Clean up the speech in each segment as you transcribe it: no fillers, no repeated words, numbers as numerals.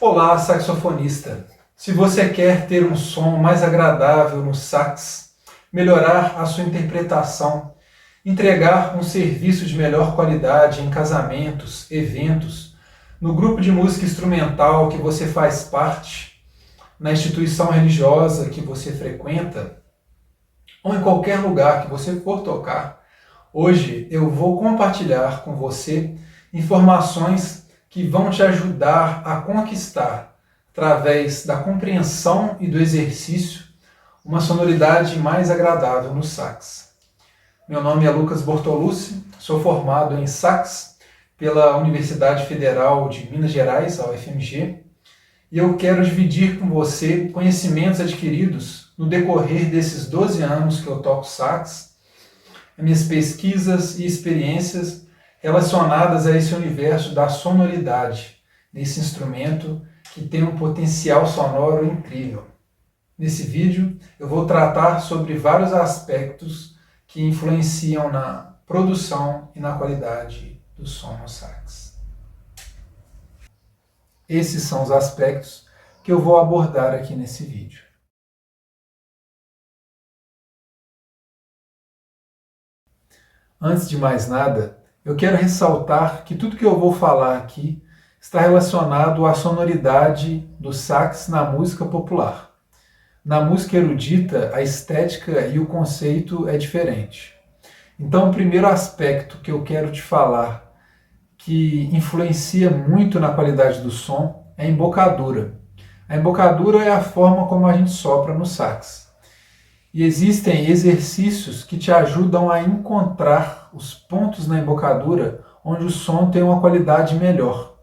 Olá, saxofonista! Se você quer ter um som mais agradável no sax, melhorar a sua interpretação, entregar um serviço de melhor qualidade em casamentos, eventos, no grupo de música instrumental que você faz parte, na instituição religiosa que você frequenta, ou em qualquer lugar que você for tocar, hoje eu vou compartilhar com você informações que vão te ajudar a conquistar, através da compreensão e do exercício, uma sonoridade mais agradável no sax. Meu nome é Lucas Bortolucci, sou formado em sax pela Universidade Federal de Minas Gerais, a UFMG, e eu quero dividir com você conhecimentos adquiridos no decorrer desses 12 anos que eu toco sax, minhas pesquisas e experiências relacionadas a esse universo da sonoridade, desse instrumento que tem um potencial sonoro incrível. Nesse vídeo eu vou tratar sobre vários aspectos que influenciam na produção e na qualidade do som no sax. Esses são os aspectos que eu vou abordar aqui nesse vídeo. Antes de mais nada, eu quero ressaltar que tudo que eu vou falar aqui está relacionado à sonoridade do sax na música popular. Na música erudita, a estética e o conceito é diferente. Então, o primeiro aspecto que eu quero te falar, que influencia muito na qualidade do som, é a embocadura. A embocadura é a forma como a gente sopra no sax. E existem exercícios que te ajudam a encontrar os pontos na embocadura onde o som tem uma qualidade melhor.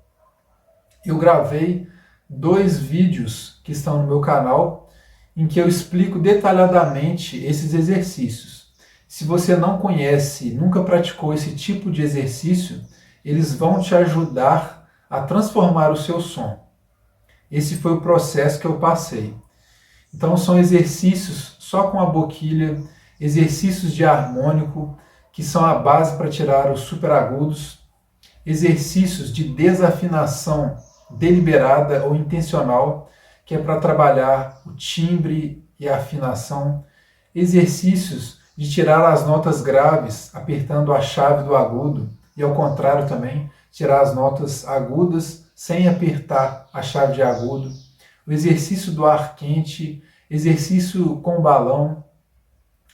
Eu gravei 2 vídeos que estão no meu canal em que eu explico detalhadamente esses exercícios. Se você não conhece, nunca praticou esse tipo de exercício, eles vão te ajudar a transformar o seu som. Esse foi o processo que eu passei. Então são exercícios só com a boquilha, exercícios de harmônico, que são a base para tirar os superagudos, exercícios de desafinação deliberada ou intencional, que é para trabalhar o timbre e a afinação, exercícios de tirar as notas graves apertando a chave do agudo, e ao contrário também, tirar as notas agudas sem apertar a chave de agudo, o exercício do ar quente, exercício com balão,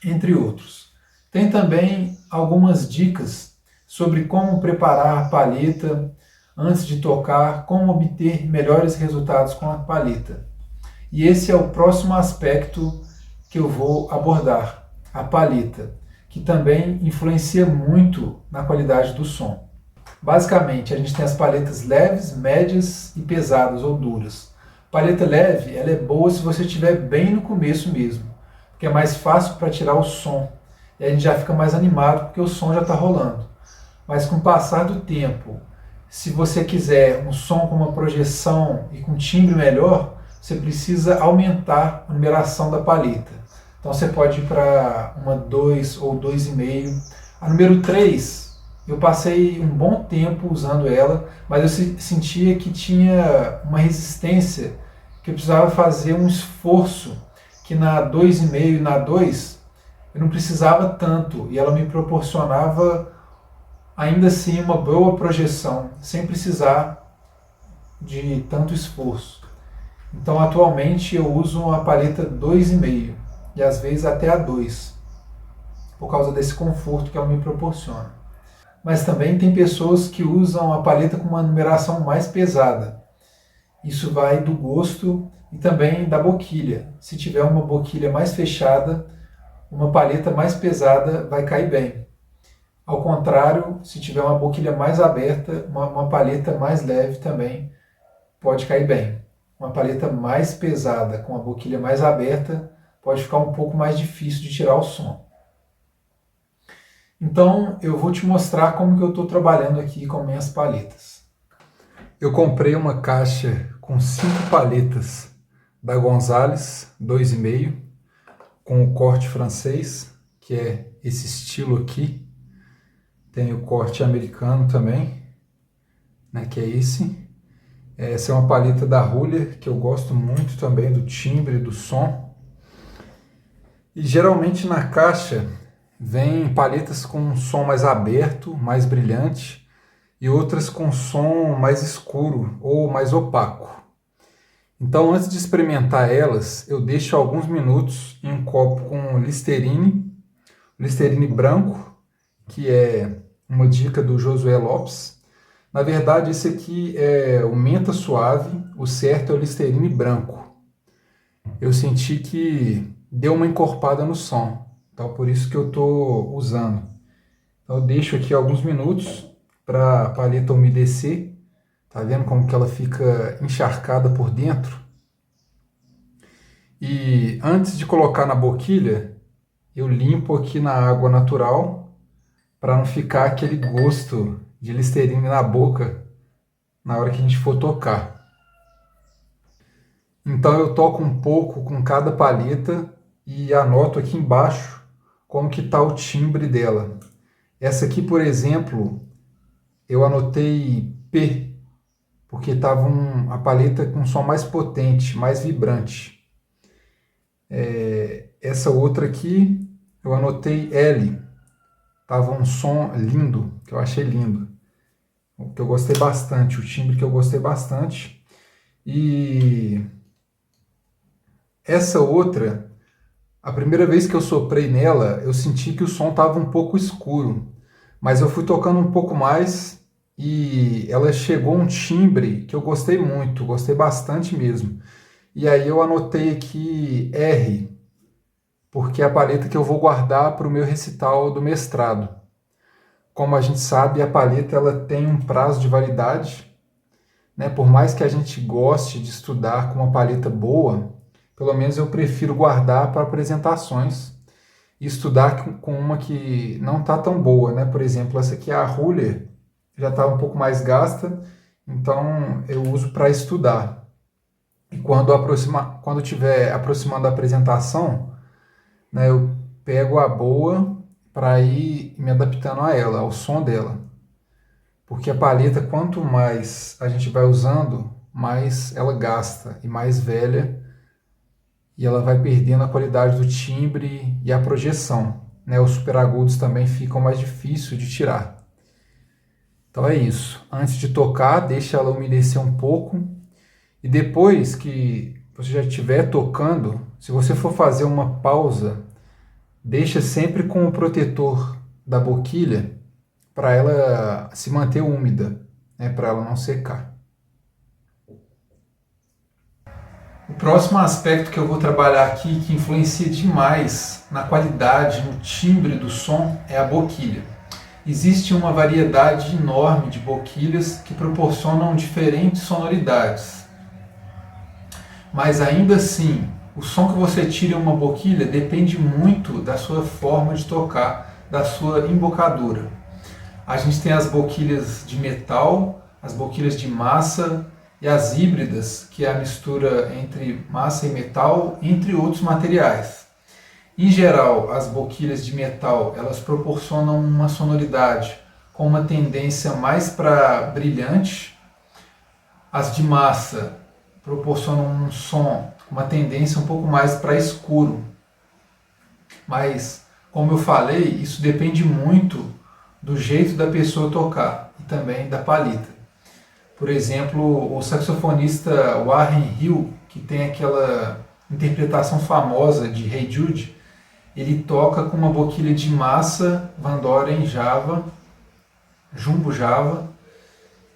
entre outros. Tem também algumas dicas sobre como preparar a palheta antes de tocar, como obter melhores resultados com a palheta. E esse é o próximo aspecto que eu vou abordar, a palheta, que também influencia muito na qualidade do som. Basicamente, a gente tem as palhetas leves, médias e pesadas ou duras. Palheta leve, ela é boa se você estiver bem no começo mesmo, porque é mais fácil para tirar o som. E a gente já fica mais animado porque o som já está rolando. Mas com o passar do tempo, se você quiser um som com uma projeção e com timbre melhor, você precisa aumentar a numeração da palheta. Então você pode ir para uma 2 ou 2,5. A número 3, eu passei um bom tempo usando ela, mas eu sentia que tinha uma resistência, que eu precisava fazer um esforço, que na 2,5 e na 2 eu não precisava tanto, e ela me proporcionava ainda assim uma boa projeção, sem precisar de tanto esforço. Então atualmente eu uso uma palheta 2,5. e às vezes até a 2, por causa desse conforto que ela me proporciona. Mas também tem pessoas que usam a palheta com uma numeração mais pesada. Isso vai do gosto e também da boquilha. Se tiver uma boquilha mais fechada, uma palheta mais pesada vai cair bem. Ao contrário, se tiver uma boquilha mais aberta, uma palheta mais leve também pode cair bem. Uma palheta mais pesada com a boquilha mais aberta pode ficar um pouco mais difícil de tirar o som. Então eu vou te mostrar como que eu estou trabalhando aqui com minhas palhetas. Eu comprei uma caixa com 5 palhetas da Gonzales 2,5, com o corte francês, que é esse estilo aqui. Tem o corte americano também, né, que é esse. Essa é uma palheta da Ruler, que eu gosto muito também do timbre, do som. E geralmente na caixa vem palhetas com um som mais aberto, mais brilhante, e outras com som mais escuro ou mais opaco. Então, antes de experimentar elas, eu deixo alguns minutos em um copo com Listerine branco, que é uma dica do Josué Lopes. Na verdade, esse aqui é o menta suave, o certo é o Listerine branco. Eu senti que deu uma encorpada no som, então por isso que eu estou usando. Então eu deixo aqui alguns minutos para a palheta umedecer. Tá vendo como que ela fica encharcada por dentro? E antes de colocar na boquilha, eu limpo aqui na água natural para não ficar aquele gosto de Listerine na boca na hora que a gente for tocar. Então eu toco um pouco com cada palheta e anoto aqui embaixo como que está o timbre dela. Essa aqui, por exemplo, eu anotei P, porque estava a palheta com um som mais potente, mais vibrante. Essa outra aqui eu anotei L, estava um som lindo, que eu achei lindo, que eu gostei bastante, o timbre que eu gostei bastante. E essa outra, a primeira vez que eu soprei nela, eu senti que o som estava um pouco escuro, mas eu fui tocando um pouco mais e ela chegou a um timbre que eu gostei muito, gostei bastante mesmo. E aí eu anotei aqui R, porque é a palheta que eu vou guardar para o meu recital do mestrado. Como a gente sabe, a palheta ela tem um prazo de validade, né? Por mais que a gente goste de estudar com uma palheta boa, pelo menos eu prefiro guardar para apresentações e estudar com uma que não está tão boa, né? Por exemplo, essa aqui é a Ruler, já está um pouco mais gasta, então eu uso para estudar. E quando estiver aproximando a apresentação, né, eu pego a boa para ir me adaptando a ela, ao som dela. Porque a palheta, quanto mais a gente vai usando, mais ela gasta e mais velha, e ela vai perdendo a qualidade do timbre e a projeção, né? Os superagudos também ficam mais difíceis de tirar. Então é isso. Antes de tocar, deixa ela umedecer um pouco. E depois que você já estiver tocando, se você for fazer uma pausa, deixa sempre com o protetor da boquilha para ela se manter úmida, né, para ela não secar. O próximo aspecto que eu vou trabalhar aqui, que influencia demais na qualidade, no timbre do som, é a boquilha. Existe uma variedade enorme de boquilhas que proporcionam diferentes sonoridades. Mas ainda assim, o som que você tira em uma boquilha depende muito da sua forma de tocar, da sua embocadura. A gente tem as boquilhas de metal, as boquilhas de massa e as híbridas, que é a mistura entre massa e metal, entre outros materiais. Em geral, as boquilhas de metal, elas proporcionam uma sonoridade com uma tendência mais para brilhante. As de massa proporcionam um som com uma tendência um pouco mais para escuro. Mas, como eu falei, isso depende muito do jeito da pessoa tocar e também da palheta. Por exemplo, o saxofonista Warren Hill, que tem aquela interpretação famosa de Hey Jude, ele toca com uma boquilha de massa Van Doren Java, Jumbo Java,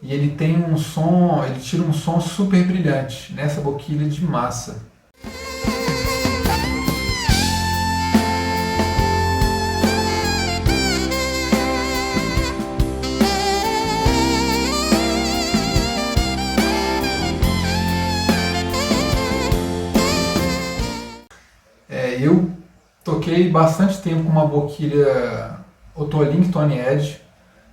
e ele tem um som, ele tira um som super brilhante nessa boquilha de massa. Eu toquei bastante tempo com uma boquilha Otolink Tone Edge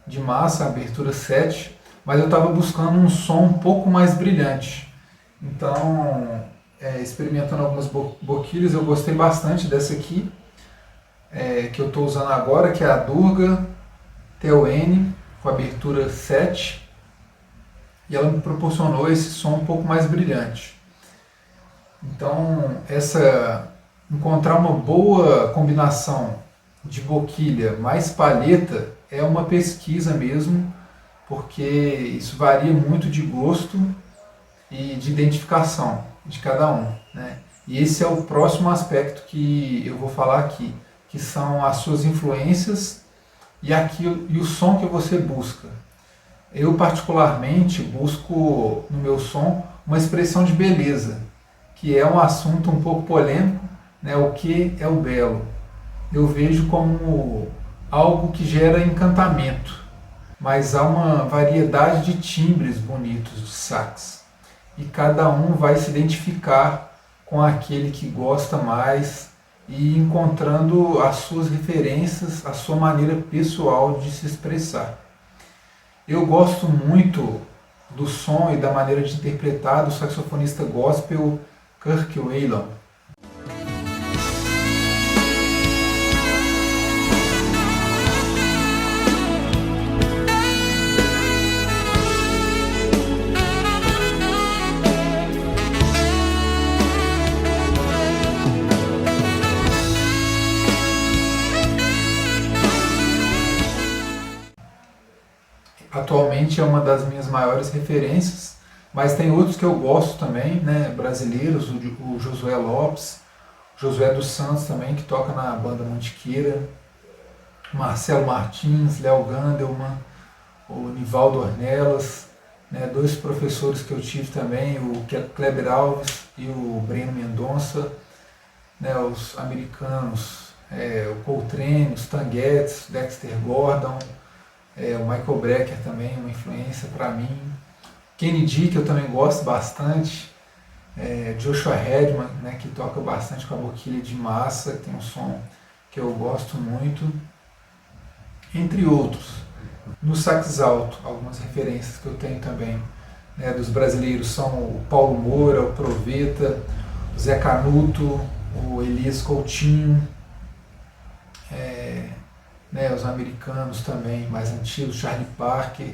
de massa, abertura 7, mas eu estava buscando um som um pouco mais brilhante. Então, experimentando algumas boquilhas, eu gostei bastante dessa aqui, que eu estou usando agora, que é a Durga TON, com abertura 7, e ela me proporcionou esse som um pouco mais brilhante. Então, encontrar uma boa combinação de boquilha mais palheta é uma pesquisa mesmo, porque isso varia muito de gosto e de identificação de cada um, né? E esse é o próximo aspecto que eu vou falar aqui, que são as suas influências e o som que você busca. Eu particularmente busco no meu som uma expressão de beleza, que é um assunto um pouco polêmico, né? O que é o belo? Eu vejo como algo que gera encantamento, mas há uma variedade de timbres bonitos de sax, e cada um vai se identificar com aquele que gosta mais e encontrando as suas referências, a sua maneira pessoal de se expressar. Eu gosto muito do som e da maneira de interpretar do saxofonista gospel Kirk Whalum. Atualmente é uma das minhas maiores referências, mas tem outros que eu gosto também, né, brasileiros, o Josué Lopes, o Josué dos Santos também, que toca na banda Mantiqueira, Marcelo Martins, Léo Gandelman, o Nivaldo Ornelas, né, dois professores que eu tive também, o Kleber Alves e o Breno Mendonça, né, os americanos, o Coltrane, os Stan Getz, Dexter Gordon, o Michael Brecker também, uma influência para mim. Kennedy, que eu também gosto bastante. Joshua Redman, né, que toca bastante com a boquilha de massa, que tem um som que eu gosto muito. Entre outros. No sax alto, algumas referências que eu tenho também, né, dos brasileiros são o Paulo Moura, o Proveta, o Zé Canuto, o Elias Coutinho, né, os americanos também, mais antigos, Charlie Parker,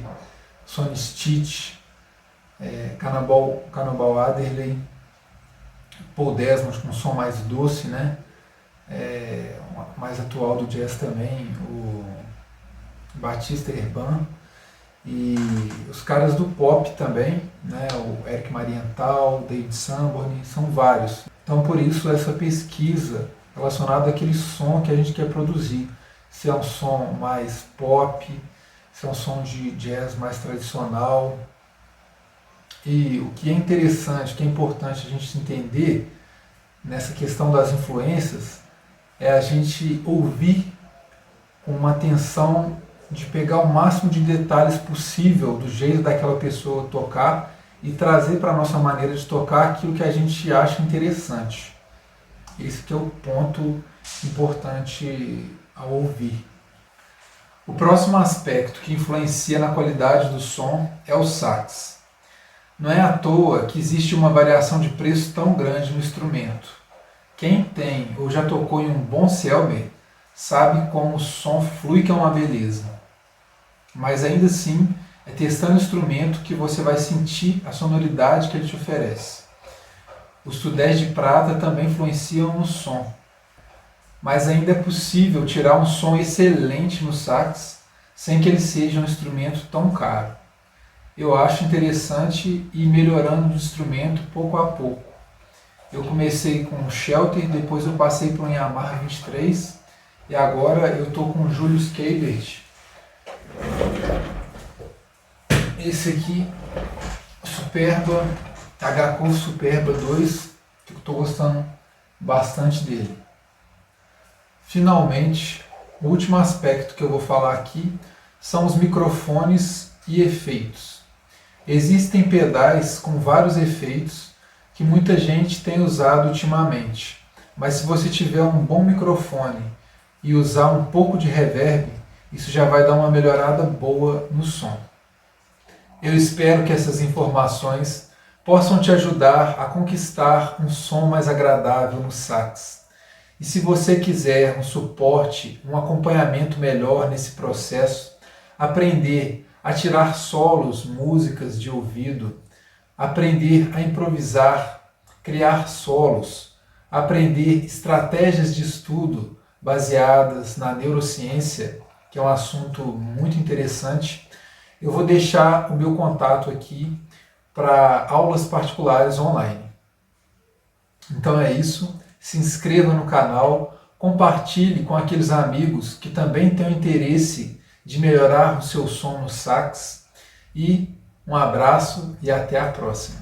Sonny Stitt, Cannonball Adderley, Paul Desmond com um som mais doce, né, mais atual do jazz também, o Batista Herban, e os caras do pop também, né, o Eric Marienthal, David Sanborn, são vários. Então por isso essa pesquisa relacionada àquele som que a gente quer produzir. Se é um som mais pop, se é um som de jazz mais tradicional. E o que é interessante, o que é importante a gente entender nessa questão das influências é a gente ouvir com uma atenção de pegar o máximo de detalhes possível do jeito daquela pessoa tocar e trazer para a nossa maneira de tocar aquilo que a gente acha interessante. Esse que é o ponto importante ao ouvir. O próximo aspecto que influencia na qualidade do som é o sax. Não é à toa que existe uma variação de preço tão grande no instrumento. Quem tem ou já tocou em um bom Selmer sabe como o som flui, que é uma beleza. Mas ainda assim, é testando o instrumento que você vai sentir a sonoridade que ele te oferece. Os tudés de prata também influenciam no som. Mas ainda é possível tirar um som excelente no sax sem que ele seja um instrumento tão caro. Eu acho interessante ir melhorando o instrumento pouco a pouco. Eu comecei com o Shelter, depois eu passei para o Yamaha 23 e agora eu estou com o Julius Keibert. Esse aqui, Superba, HQ Superba 2, que eu estou gostando bastante dele. Finalmente, o último aspecto que eu vou falar aqui são os microfones e efeitos. Existem pedais com vários efeitos que muita gente tem usado ultimamente, mas se você tiver um bom microfone e usar um pouco de reverb, isso já vai dar uma melhorada boa no som. Eu espero que essas informações possam te ajudar a conquistar um som mais agradável no sax. E se você quiser um suporte, um acompanhamento melhor nesse processo, aprender a tirar solos, músicas de ouvido, aprender a improvisar, criar solos, aprender estratégias de estudo baseadas na neurociência, que é um assunto muito interessante, eu vou deixar o meu contato aqui para aulas particulares online. Então é isso. Se inscreva no canal, compartilhe com aqueles amigos que também têm o interesse de melhorar o seu som no sax e um abraço e até a próxima.